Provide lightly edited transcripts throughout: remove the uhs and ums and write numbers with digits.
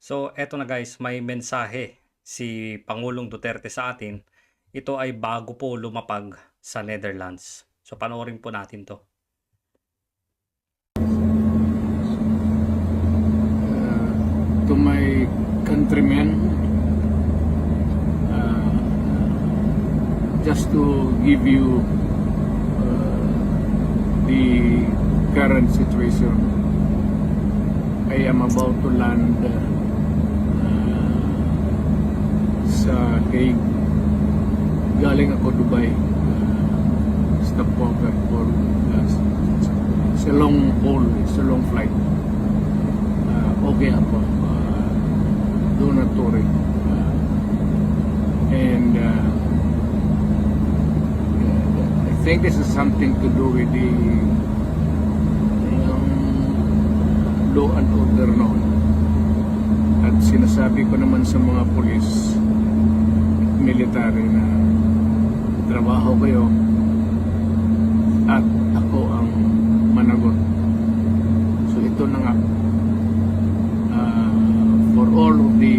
So, eto na guys, may mensahe si Pangulong Duterte sa atin. Ito ay bago po lumapag sa Netherlands. So, panoorin po natin to. To my countrymen, just to give you the current situation. I am about to land sa Hague. Galing ako Dubai. Stopover for it's a long haul, it's a long flight. Okay ako. Do not worry. And I think this is something to do with the law and order noon. At sinasabi ko naman sa mga pulis at military na trabaho kayo at ako ang managot. So ito na nga, for all of the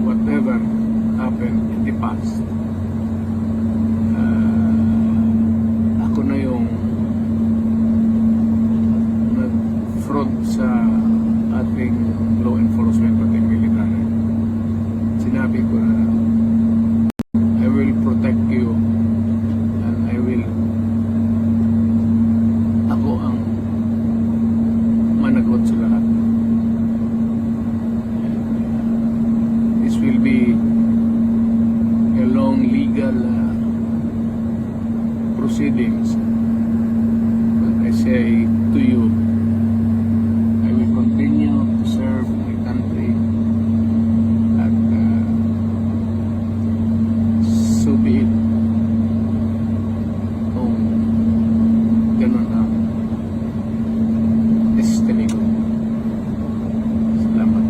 whatever happened in the past, ako na yung nag-front sa ating law enforcement, ating military. Sinabi ko na I will protect you and ako ang managot sa lahat. This will be a long legal proceedings. But I say to you, I will continue to serve my country at so be it. Kung ganun ang destiny ko. Salamat.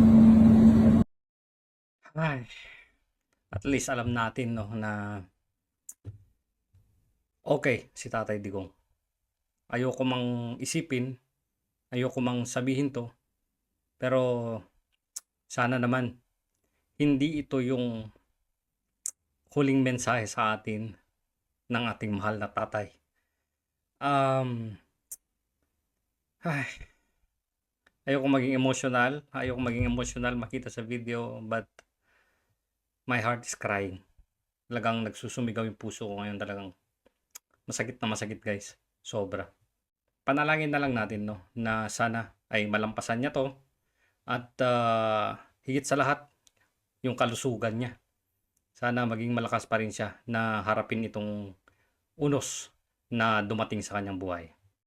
Ay, at least alam natin no na okay si Tatay Digong. Ayoko mang isipin, ayoko mang sabihin to, pero sana naman hindi ito yung huling mensahe sa atin ng ating mahal na tatay. Ay, ayoko maging emotional makita sa video, but my heart is crying. Talagang nagsusumigaw yung puso ko ngayon, talagang masakit na masakit guys, sobra. Panalangin na lang natin no na sana ay malampasan niya to at higit sa lahat yung kalusugan niya. Sana maging malakas pa rin siya na harapin itong unos na dumating sa kanyang buhay.